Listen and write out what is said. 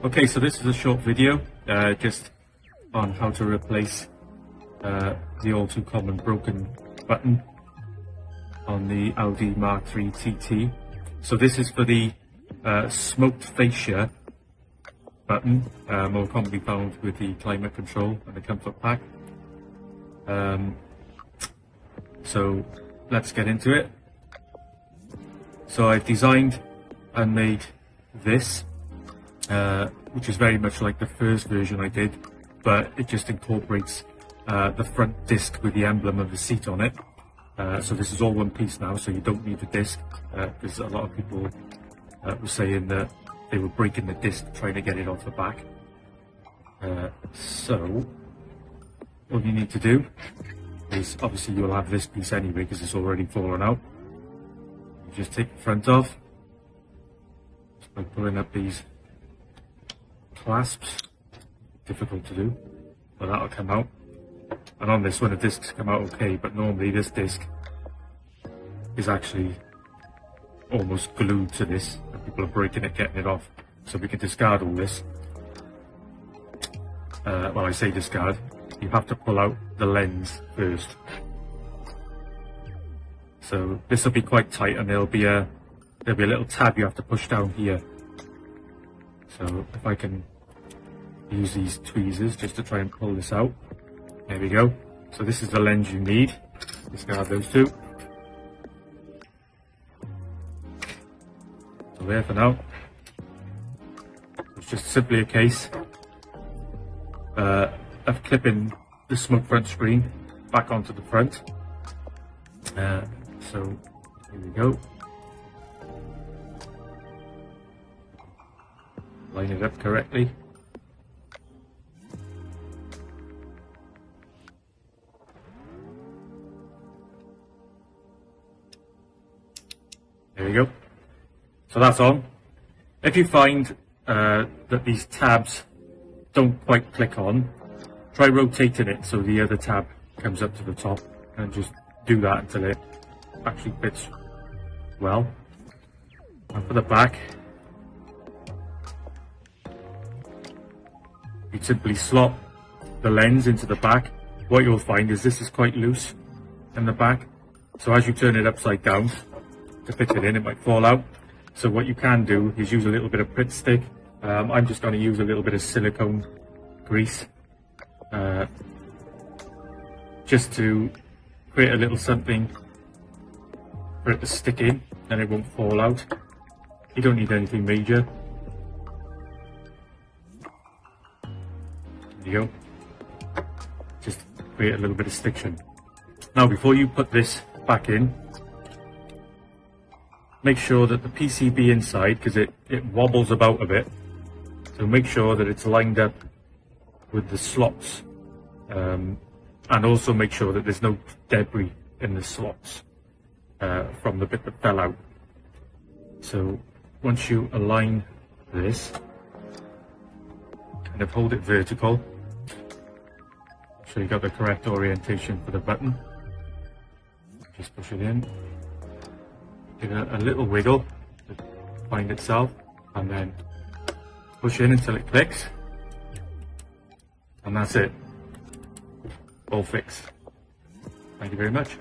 Okay, so this is a short video just on how to replace the all too common broken button on the Audi mk3 TT. So this is for the smoked fascia button, more commonly found with the climate control and the comfort pack. So let's get into it. So I've designed and made this, which is very much like the first version I did, but it just incorporates the front disc with the emblem of the seat on it. So this is all one piece now, so you don't need the disc, because a lot of people were saying that they were breaking the disc trying to get it off the back. So all you need to do is, obviously you'll have this piece anyway because it's already fallen out. You just take the front off just by pulling up these clasps. Difficult to do, but that'll come out. And on this one the discs come out okay, but normally this disc is actually almost glued to this and people are breaking it, getting it off. So we can discard all this. Well, I say discard, you have to pull out the lens first. So this will be quite tight, and there'll be a little tab you have to push down here. So if I can use these tweezers just to try and pull this out. There we go. So this is the lens you need. Discard those two. So there for now. It's just simply a case of clipping the smoke front screen back onto the front. So here we go. Line it up correctly. There we go. So that's on. If you find that these tabs don't quite click on, try rotating it so the other tab comes up to the top, and just do that until it actually fits well. And for the back, you simply slot the lens into the back. What you'll find is this is quite loose in the back, so as you turn it upside down to fit it in, it might fall out. So what you can do is use a little bit of Pritt stick. I'm just going to use a little bit of silicone grease just to create a little something for it to stick in and it won't fall out. You don't need anything major. There you go. Just create a little bit of stiction. Now before you put this back in, make sure that the PCB inside, because it wobbles about a bit, so make sure that it's lined up with the slots, and also make sure that there's no debris in the slots from the bit that fell out. So once you align this, kind of hold it vertical, so you got the correct orientation for the button. Just push it in. Give it a little wiggle to find itself, and then push in until it clicks, and that's it, all fixed. Thank you very much.